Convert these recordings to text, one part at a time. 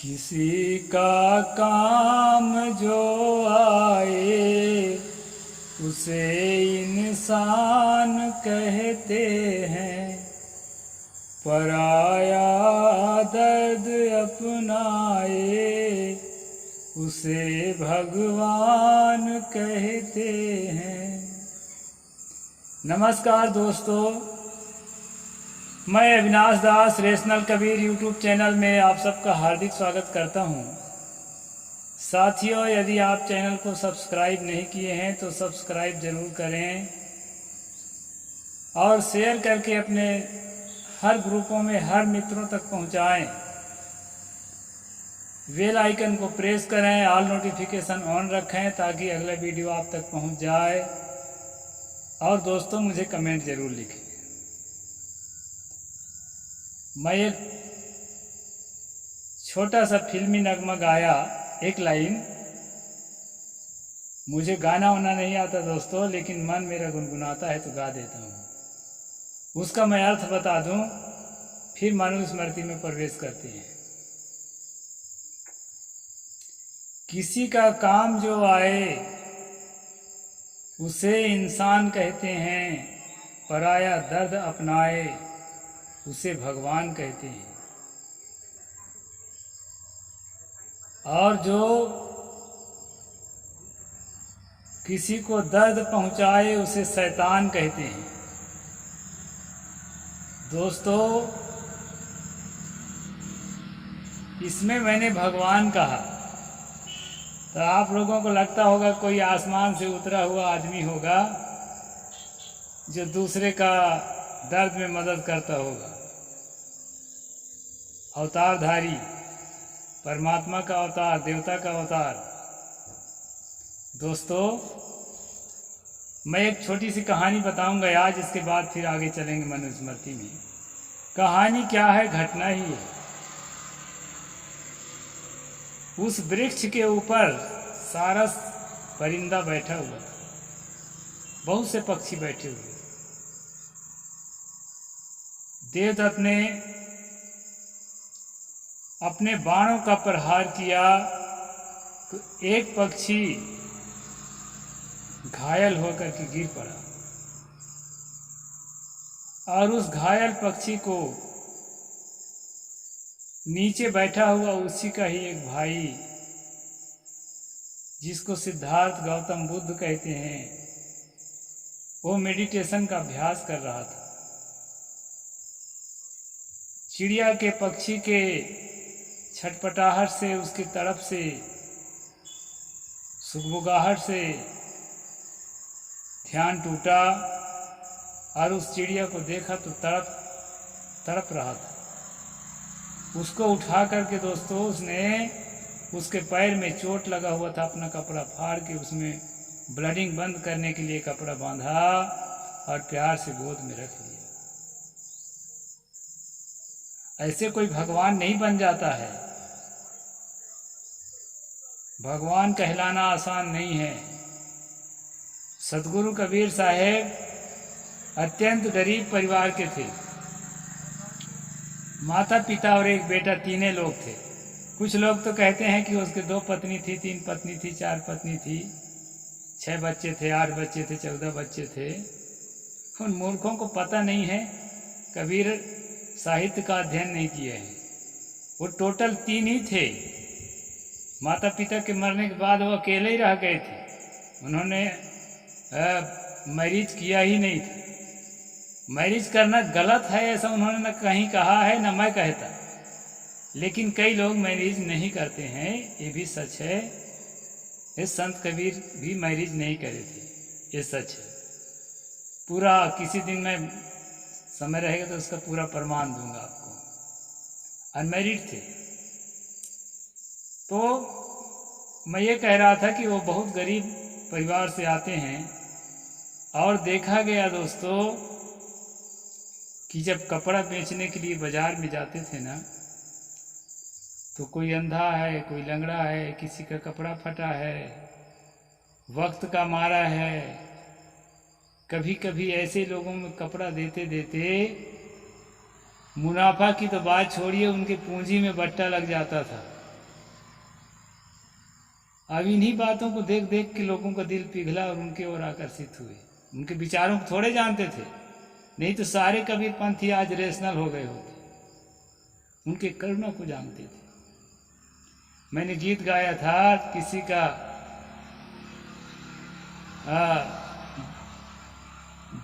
किसी का काम जो आए उसे इंसान कहते हैं, पराया दर्द अपनाए उसे भगवान कहते हैं। नमस्कार दोस्तों, मैं अविनाश दास रेशनल कबीर यूट्यूब चैनल में आप सबका हार्दिक स्वागत करता हूं। साथियों, यदि आप चैनल को सब्सक्राइब नहीं किए हैं तो सब्सक्राइब ज़रूर करें और शेयर करके अपने हर ग्रुपों में हर मित्रों तक पहुंचाएं। बेल आइकन को प्रेस करें, ऑल नोटिफिकेशन ऑन रखें ताकि अगला वीडियो आप तक पहुंच जाए। और दोस्तों, मुझे कमेंट ज़रूर लिखें। मैं एक छोटा सा फिल्मी नगमा गाया, एक लाइन। मुझे गाना वाना नहीं आता दोस्तों, लेकिन मन मेरा गुनगुनाता है तो गा देता हूँ। उसका मैं अर्थ बता दूं, फिर मनुस्मृति में प्रवेश करते हैं। किसी का काम जो आए उसे इंसान कहते हैं, पराया दर्द अपनाए उसे भगवान कहते हैं। और जो किसी को दर्द पहुंचाए उसे शैतान कहते हैं। दोस्तों, इसमें मैंने भगवान कहा तो आप लोगों को लगता होगा कोई आसमान से उतरा हुआ आदमी होगा जो दूसरे का दर्द में मदद करता होगा। अवतारधारी, परमात्मा का अवतार, देवता का अवतार। दोस्तों, मैं एक छोटी सी कहानी बताऊंगा आज, इसके बाद फिर आगे चलेंगे मनुस्मृति में। कहानी क्या है, घटना ही है। उस वृक्ष के ऊपर सारस परिंदा बैठा हुआ था, बहुत से पक्षी बैठे हुए। देवदत्त ने अपने बाणों का प्रहार किया तो एक पक्षी घायल होकर के गिर पड़ा और उस घायल पक्षी को नीचे बैठा हुआ उसी का ही एक भाई, जिसको सिद्धार्थ गौतम बुद्ध कहते हैं, वो मेडिटेशन का अभ्यास कर रहा था। चिड़िया के, पक्षी के छटपटाहट से, उसकी तरफ से, सुगबुगाहट से ध्यान टूटा और उस चिड़िया को देखा तो तड़प रहा था। उसको उठा करके दोस्तों, उसने उसके पैर में चोट लगा हुआ था, अपना कपड़ा फाड़ के उसमें ब्लडिंग बंद करने के लिए कपड़ा बांधा और प्यार से गोद में रख लिया। ऐसे कोई भगवान नहीं बन जाता है। भगवान कहलाना आसान नहीं है। सतगुरु कबीर साहेब अत्यंत गरीब परिवार के थे। माता पिता और एक बेटा, तीने लोग थे। कुछ लोग तो कहते हैं कि उसके 2 पत्नी थी, 3 पत्नी थी, 4 पत्नी थी, 6 बच्चे थे, 8 बच्चे थे, 14 बच्चे थे। उन मूर्खों को पता नहीं है, कबीर साहित्य का अध्ययन नहीं किए हैं। वो टोटल 3 ही थे। माता पिता के मरने के बाद वो अकेले ही रह गए थे। उन्होंने मैरिज किया ही नहीं था। मैरिज करना गलत है ऐसा उन्होंने न कहीं कहा है, न मैं कहता। लेकिन कई लोग मैरिज नहीं करते हैं, ये भी सच है। ये संत कबीर भी मैरिज नहीं करे थे, ये सच है। पूरा किसी दिन में समय रहेगा तो उसका पूरा प्रमाण दूंगा आपको। अनमैरिड थे। तो मैं ये कह रहा था कि वो बहुत गरीब परिवार से आते हैं और देखा गया दोस्तों कि जब कपड़ा बेचने के लिए बाजार में जाते थे ना, तो कोई अंधा है, कोई लंगड़ा है, किसी का कपड़ा फटा है, वक्त का मारा है। कभी कभी ऐसे लोगों में कपड़ा देते देते मुनाफा की तो बात छोड़िए, उनके पूंजी में बट्टा लग जाता था। अब इन्हीं बातों को देख देख के लोगों का दिल पिघला और उनके ओर आकर्षित हुए। उनके विचारों को थोड़े जानते थे, नहीं तो सारे कबीर पंथी आज रेशनल हो गए होते। उनके करुणा को जानते थे। मैंने गीत गाया था, किसी का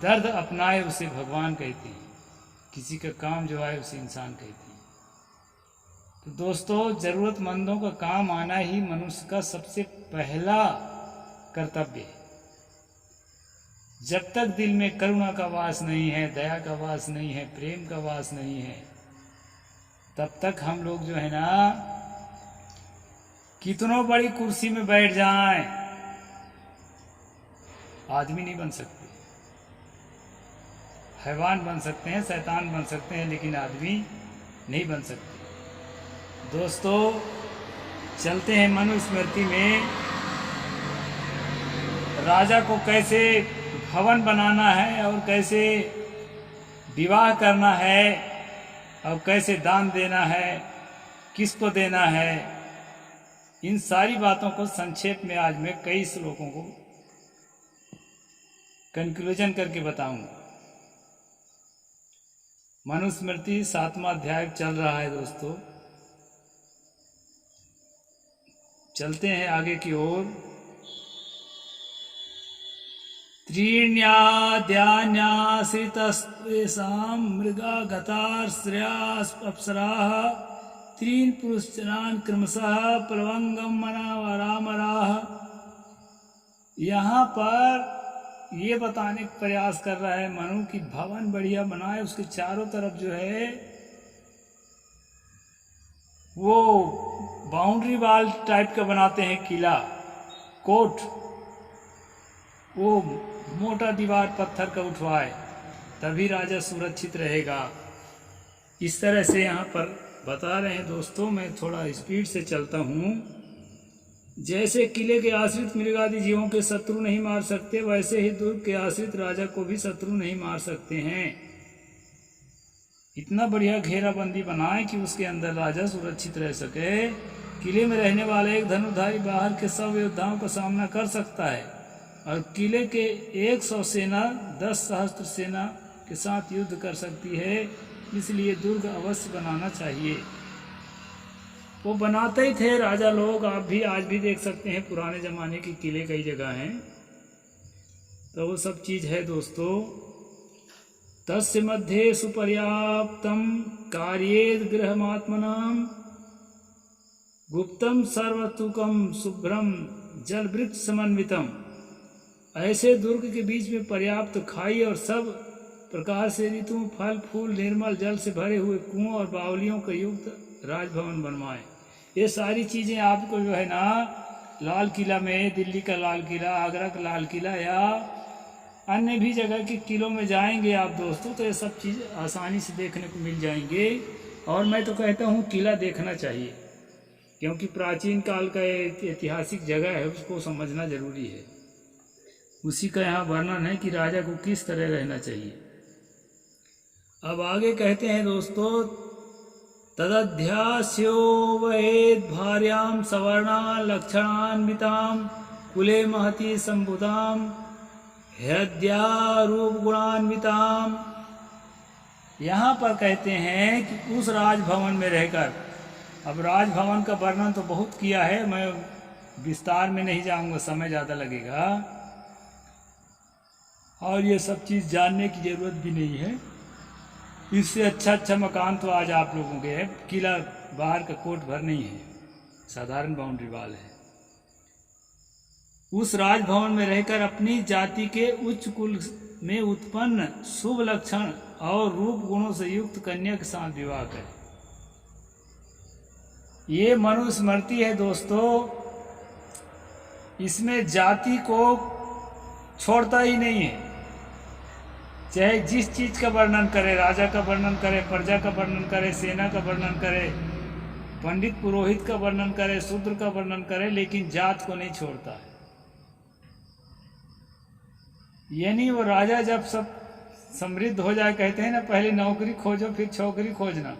दर्द अपनाए उसे भगवान कहते हैं, किसी का काम जो आए उसे इंसान कहते हैं। तो दोस्तों, जरूरतमंदों का काम आना ही मनुष्य का सबसे पहला कर्तव्य है। जब तक दिल में करुणा का वास नहीं है, दया का वास नहीं है, प्रेम का वास नहीं है, तब तक हम लोग जो है ना, कितनों बड़ी कुर्सी में बैठ जाएं, आदमी नहीं बन सकते। हैवान बन सकते हैं, शैतान बन सकते हैं, लेकिन आदमी नहीं बन सकते। दोस्तों, चलते हैं मनुस्मृति में। राजा को कैसे भवन बनाना है और कैसे विवाह करना है और कैसे दान देना है, किसको देना है, इन सारी बातों को संक्षेप में आज मैं कई श्लोकों को कंक्लूजन करके बताऊंगा। मनुस्मृति 7वां अध्याय चल रहा है दोस्तों। चलते हैं आगे की ओर। त्रीण्याद्यान्याश्रितस्तेषां मृगा गताश्रयाः अप्सराः त्रीन् पुरुषान् क्रमशः प्लवंगम मनावरामराः। यहाँ पर ये बताने का प्रयास कर रहा है मनु की भवन बढ़िया बनाए, उसके चारों तरफ जो है वो बाउंड्री वाल टाइप का बनाते हैं, किला कोट, वो मोटा दीवार पत्थर का उठवाए, तभी राजा सुरक्षित रहेगा। इस तरह से यहाँ पर बता रहे हैं दोस्तों। मैं थोड़ा स्पीड से चलता हूँ। जैसे किले के आश्रित मृगादि जीवों के शत्रु नहीं मार सकते, वैसे ही दुर्ग के आश्रित राजा को भी शत्रु नहीं मार सकते हैं। इतना बढ़िया घेराबंदी बनाए कि उसके अंदर राजा सुरक्षित रह सके। किले में रहने वाला एक धनुर्धारी बाहर के सब योद्धाओं का सामना कर सकता है और किले के 100 सेना 10 सहस्त्र सेना के साथ युद्ध कर सकती है। इसलिए दुर्ग अवश्य बनाना चाहिए। वो बनाते ही थे राजा लोग। आप भी आज भी देख सकते हैं पुराने जमाने के किले कई जगह हैं, तो वो सब चीज है दोस्तों। तस्य मध्ये सुपर्याप्तम कार्येद गृहमात्मनाम गुप्तम सर्वतुकम शुभ्रम जल वृक्ष समन्वितम। ऐसे दुर्ग के बीच में पर्याप्त खाई और सब प्रकार से ऋतु फल फूल निर्मल जल से भरे हुए कुओं और बावलियों का युक्त राजभवन बनवाएं। ये सारी चीजें आपको जो है ना, लाल किला में, दिल्ली का लाल किला, आगरा का लाल किला या अन्य भी जगह के किलों में जाएंगे आप दोस्तों, तो ये सब चीज़ आसानी से देखने को मिल जाएंगे। और मैं तो कहता हूँ किला देखना चाहिए, क्योंकि प्राचीन काल का ऐतिहासिक जगह है, उसको समझना जरूरी है। उसी का यहाँ वर्णन है कि राजा को किस तरह रहना चाहिए। अब आगे कहते हैं दोस्तों, तदध्यास्यो वहेद भार्याम सवर्णा लक्षणान्विताम कुले महती संबुधाम हृदया रूप गुणान्विताम। यहाँ पर कहते हैं कि उस राजभवन में रहकर, अब राजभवन का वर्णन तो बहुत किया है, मैं विस्तार में नहीं जाऊंगा, समय ज़्यादा लगेगा और ये सब चीज़ जानने की ज़रूरत भी नहीं है। इससे अच्छा मकान तो आज आप लोगों के है। किला बाहर का कोट भर नहीं है, साधारण बाउंड्री वाल है। उस राजभवन में रहकर अपनी जाति के उच्च कुल में उत्पन्न शुभ लक्षण और रूप गुणों से युक्त कन्या के साथ विवाह करें। ये मनुस्मृति है दोस्तों। इसमें जाति को छोड़ता ही नहीं है। चाहे जिस चीज का वर्णन करे, राजा का वर्णन करे, प्रजा का वर्णन करे, सेना का वर्णन करे, पंडित पुरोहित का वर्णन करे, शूद्र का वर्णन करे, लेकिन जात को नहीं छोड़ता है। यानी वो राजा जब सब समृद्ध हो जाए, कहते हैं ना, पहले नौकरी खोजो फिर छोकरी खोजना।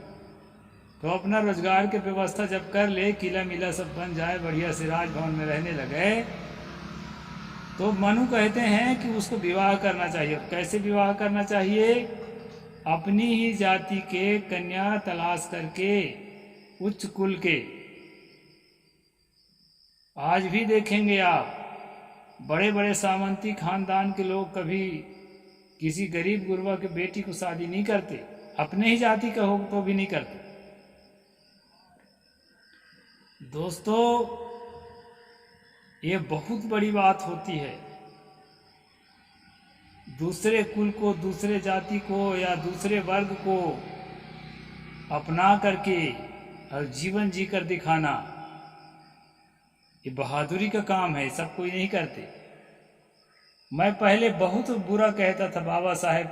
तो अपना रोजगार की व्यवस्था जब कर ले, किला मिला सब बन जाए, बढ़िया से राजभवन में रहने लगे, तो मनु कहते हैं कि उसको विवाह करना चाहिए। कैसे विवाह करना चाहिए? अपनी ही जाति के कन्या तलाश करके, उच्च कुल के। आज भी देखेंगे आप, बड़े बड़े सामंती खानदान के लोग कभी किसी गरीब गुरबा के बेटी को शादी नहीं करते, अपने ही जाति का हो तो भी नहीं करते। दोस्तों, ये बहुत बड़ी बात होती है। दूसरे कुल को, दूसरे जाति को या दूसरे वर्ग को अपना करके और जीवन जीकर दिखाना, ये बहादुरी का काम है, सब कोई नहीं करते। मैं पहले बहुत बुरा कहता था, बाबा साहेब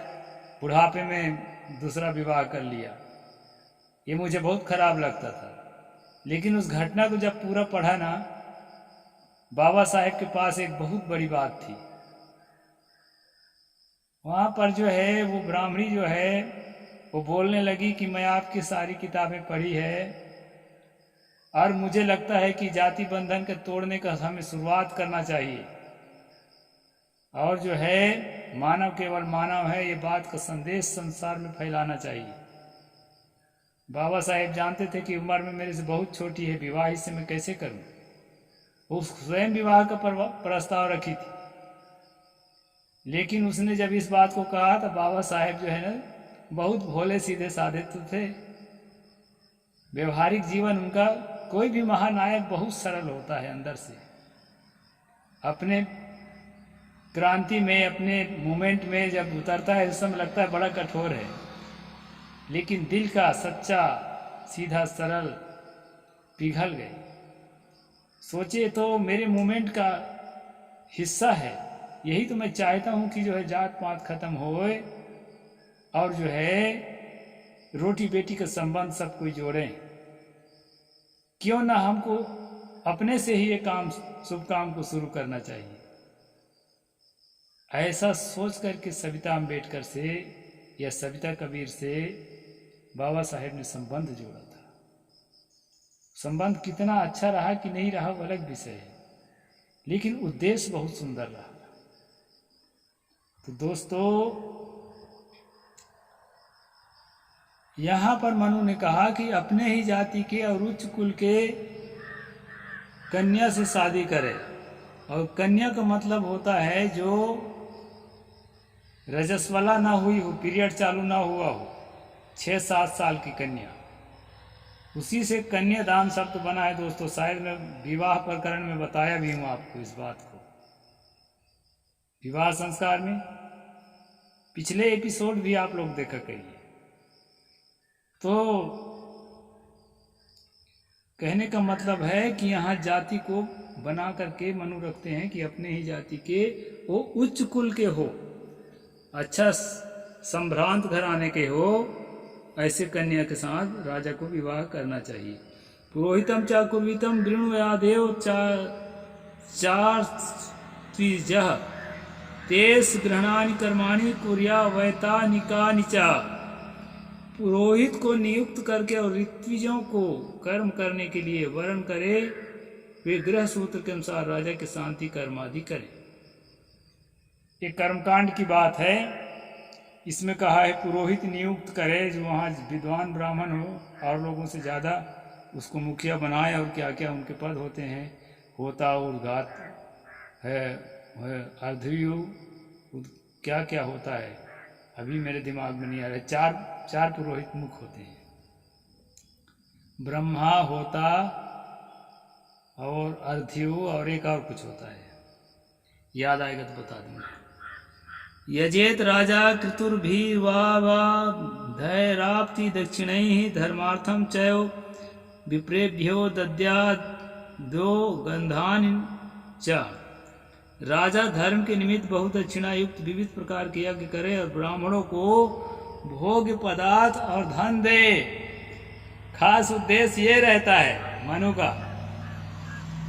बुढ़ापे में दूसरा विवाह कर लिया, ये मुझे बहुत खराब लगता था। लेकिन उस घटना को जब पूरा पढ़ा ना, बाबा साहेब के पास एक बहुत बड़ी बात थी। वहाँ पर जो है वो ब्राह्मणी जो है वो बोलने लगी कि मैं आपकी सारी किताबें पढ़ी है और मुझे लगता है कि जाति बंधन के तोड़ने का हमें शुरुआत करना चाहिए, और जो है मानव केवल मानव है, ये बात का संदेश संसार में फैलाना चाहिए। बाबा साहेब जानते थे कि उम्र में मेरे से बहुत छोटी है, विवाह इससे मैं कैसे करूं। वो स्वयं विवाह का प्रस्ताव रखी थी, लेकिन उसने जब इस बात को कहा तो बाबा साहेब जो है ना, बहुत भोले सीधे साधे तो थे। व्यवहारिक जीवन उनका, कोई भी महानायक बहुत सरल होता है अंदर से। अपने क्रांति में, अपने मूवमेंट में जब उतरता है उस समय लगता है बड़ा कठोर है, लेकिन दिल का सच्चा सीधा सरल पिघल गए। सोचे तो मेरे मूवमेंट का हिस्सा है, यही तो मैं चाहता हूँ कि जो है जात पात खत्म होए और जो है रोटी बेटी का संबंध सब कोई जोड़ें। क्यों ना हमको अपने से ही ये काम, शुभ काम को शुरू करना चाहिए। ऐसा सोच करके सविता अम्बेडकर से या सविता कबीर से बाबा साहेब ने संबंध जोड़ा था। संबंध कितना अच्छा रहा कि नहीं रहा वो अलग विषय है, लेकिन उद्देश्य बहुत सुंदर रहा। तो दोस्तों, यहाँ पर मनु ने कहा कि अपने ही जाति के और उच्च कुल के कन्या से शादी करे। और कन्या का मतलब होता है जो रजस्वला ना हुई हो, पीरियड चालू ना हुआ हो, 6-7 साल की कन्या, उसी से कन्यादान शब्द बना है। दोस्तों, शायद मैं विवाह प्रकरण में बताया भी हूँ आपको इस बात को, विवाह संस्कार में पिछले एपिसोड भी आप लोग देखा करिए। तो कहने का मतलब है कि यहाँ जाति को बना करके मनु रखते हैं कि अपने ही जाति के वो उच्च कुल के हो, अच्छा संभ्रांत घराने के हो, ऐसे कन्या के साथ राजा को विवाह करना चाहिए। पुरोहितम चा कुर्वितम वृणुयादेव चार त्रिजः तेस ग्रहणानि कर्माणि कुर्या वैतानिकानि च। पुरोहित को नियुक्त करके और ऋत्विजों को कर्म करने के लिए वर्ण करे, वे गृह सूत्र के अनुसार राजा के शांति कर्म आदि करें। ये कर्मकांड की बात है। इसमें कहा है पुरोहित नियुक्त करे, जो वहाँ विद्वान ब्राह्मण हो और लोगों से ज़्यादा उसको मुखिया बनाए, और क्या क्या उनके पद होते हैं, होता उद्घात है, अर्धयु, क्या क्या होता है अभी मेरे दिमाग में नहीं आ रहा। चार पुरोहित मुख होते हैं, ब्रह्मा होता और अर्धयु और एक और कुछ होता है, याद आएगा तो बता दूंगा। यजेत राजा कृतुर्भिर्वा धैराप्ति दक्षिणैः धर्मार्थम चयो विप्रेभ्यो दद्यादो गंधानि च। राजा धर्म के निमित्त बहुत दक्षिणा युक्त विविध प्रकार के यज्ञ करे और ब्राह्मणों को भोग पदार्थ और धन दे। खास उद्देश्य ये रहता है मनु का,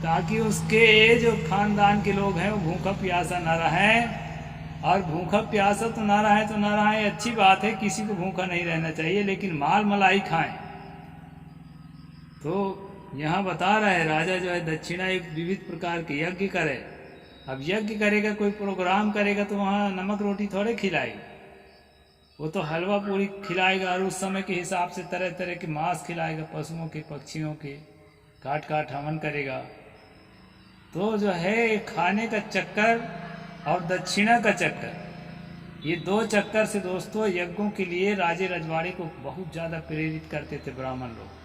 ताकि उसके जो खानदान के लोग हैं वो भूखा प्यासा न रहें। और भूखा प्यासा तो ना रहे अच्छी बात है, किसी को भूखा नहीं रहना चाहिए, लेकिन माल मलाई खाएं। तो यहाँ बता रहा है राजा जो है दक्षिणा एक विविध प्रकार के यज्ञ करे। अब यज्ञ करेगा, कोई प्रोग्राम करेगा तो वहाँ नमक रोटी थोड़े खिलाएगी, वो तो हलवा पूरी खिलाएगा और उस समय के हिसाब से तरह तरह के मांस खिलाएगा, पशुओं के पक्षियों के काट काट हवन करेगा। तो जो है खाने का चक्कर और दक्षिणा का चक्कर, ये दो चक्कर से दोस्तों यज्ञों के लिए राजे रजवाड़े को बहुत ज़्यादा प्रेरित करते थे ब्राह्मण लोग।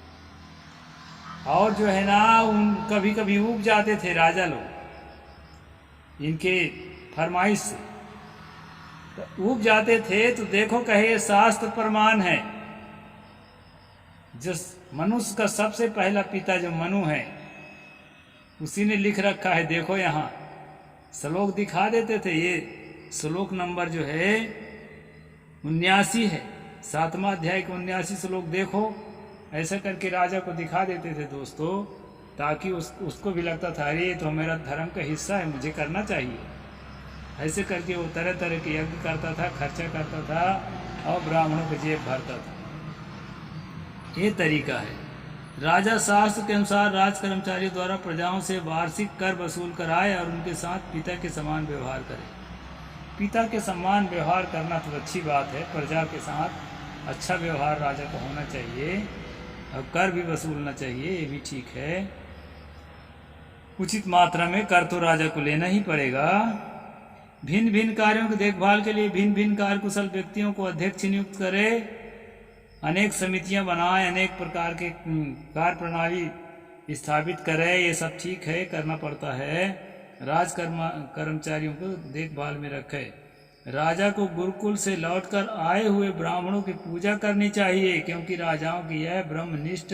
और जो है ना उन कभी कभी उब जाते थे राजा लोग इनके फरमाइश से, तो उब जाते थे। तो देखो कहे शास्त्र प्रमाण है, जिस मनुष्य का सबसे पहला पिता जो मनु है उसी ने लिख रखा है। देखो यहाँ श्लोक दिखा देते थे, ये श्लोक नंबर जो है 79 है, 7वां अध्याय का 79 श्लोक देखो। ऐसा करके राजा को दिखा देते थे दोस्तों, ताकि उसको भी लगता था अरे ये तो मेरा धर्म का हिस्सा है, मुझे करना चाहिए। ऐसे करके वो तरह तरह के यज्ञ करता था, खर्चा करता था और ब्राह्मणों को जेब भरता था। ये तरीका है। राजा शास्त्र के अनुसार राज कर्मचारियों द्वारा प्रजाओं से वार्षिक कर वसूल कराए और उनके साथ पिता के समान व्यवहार करे। पिता के समान व्यवहार करना तो अच्छी बात है, प्रजा के साथ अच्छा व्यवहार राजा को होना चाहिए और कर भी वसूलना चाहिए, ये भी ठीक है। उचित मात्रा में कर तो राजा को लेना ही पड़ेगा। भिन्न भिन्न कार्यों की देखभाल के लिए भिन्न भिन्न कार्यकुशल व्यक्तियों को अध्यक्ष नियुक्त करे, अनेक समितियां बनाए, अनेक प्रकार के कार्य प्रणाली स्थापित करे, ये सब ठीक है, करना पड़ता है। कर्मचारियों को देखभाल में रखे। राजा को गुरुकुल से लौटकर आए हुए ब्राह्मणों की पूजा करनी चाहिए, क्योंकि राजाओं की यह ब्रह्मनिष्ठ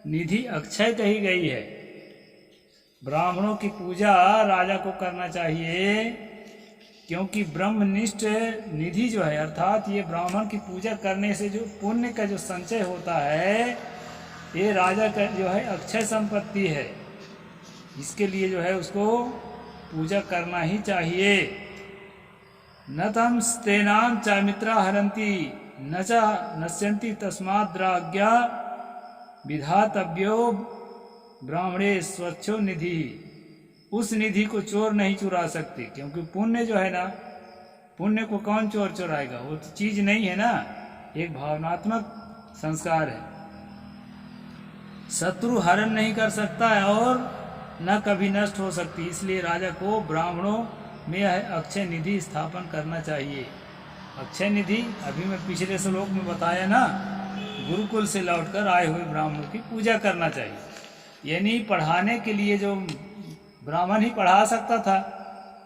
निधि अक्षय कही गई है। ब्राह्मणों की पूजा राजा को करना चाहिए, क्योंकि ब्रह्मनिष्ठ निधि जो है, अर्थात ये ब्राह्मण की पूजा करने से जो पुण्य का जो संचय होता है, ये राजा का जो है अक्षय संपत्ति है। इसके लिए जो है उसको पूजा करना ही चाहिए। न तम स्तेनाम चामित्रा हरंती न च नश्यंती तस्माद्राज्ञा विधातव्यो ब्राह्मणे स्वच्छो निधि। उस निधि को चोर नहीं चुरा सकते, क्योंकि पुण्य जो है ना, पुण्य को कौन चोर चुराएगा, वो तो चीज नहीं है ना, एक भावनात्मक संस्कार है। शत्रु हरण नहीं कर सकता है और न कभी नष्ट हो सकती, इसलिए राजा को ब्राह्मणों में अक्षय निधि स्थापन करना चाहिए। अक्षय निधि अभी मैं पिछले श्लोक में बताया ना, गुरुकुल से लौटकर आए हुए ब्राह्मणों की पूजा करना चाहिए। यानी पढ़ाने के लिए जो ब्राह्मण ही पढ़ा सकता था,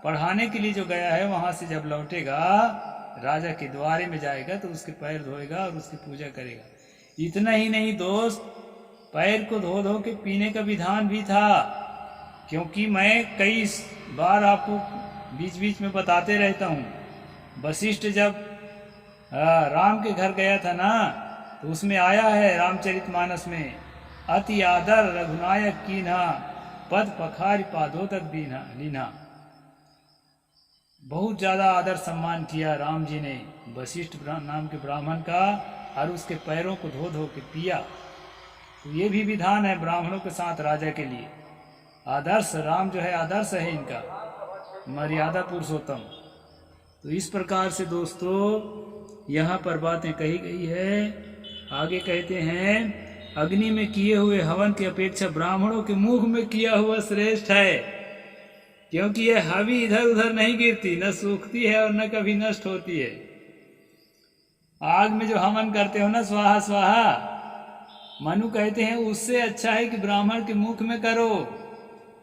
पढ़ाने के लिए जो गया है वहां से जब लौटेगा राजा के द्वारे में जाएगा तो उसके पैर धोएगा और उसकी पूजा करेगा। इतना ही नहीं दोस्त, पैर को धो धो के पीने का विधान भी था, क्योंकि मैं कई बार आपको बीच बीच में बताते रहता हूँ। वशिष्ठ जब राम के घर गया था ना, तो उसमें आया है रामचरितमानस में, अति आदर रघुनायक कीन्हा पद पखारी पादों तक लीना। बहुत ज्यादा आदर सम्मान किया राम जी ने वशिष्ठ नाम के ब्राह्मण का, और उसके पैरों को धो धो के पिया। तो ये भी विधान है ब्राह्मणों के साथ राजा के लिए। आदर्श राम जो है आदर्श है इनका, मर्यादा पुरुषोत्तम। तो इस प्रकार से दोस्तों यहाँ पर बातें कही गई है। आगे कहते हैं, अग्नि में किए हुए हवन की अपेक्षा ब्राह्मणों के मुख में किया हुआ श्रेष्ठ है, क्योंकि यह हवी इधर उधर नहीं गिरती, न सूखती है और न कभी नष्ट होती है। आग में जो हवन करते हो ना, स्वाहा स्वाहा, मनु कहते हैं उससे अच्छा है कि ब्राह्मण के मुख में करो,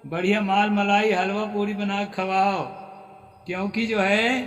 बढ़िया माल मलाई हलवा पूरी बना खवाओ, क्योंकि जो है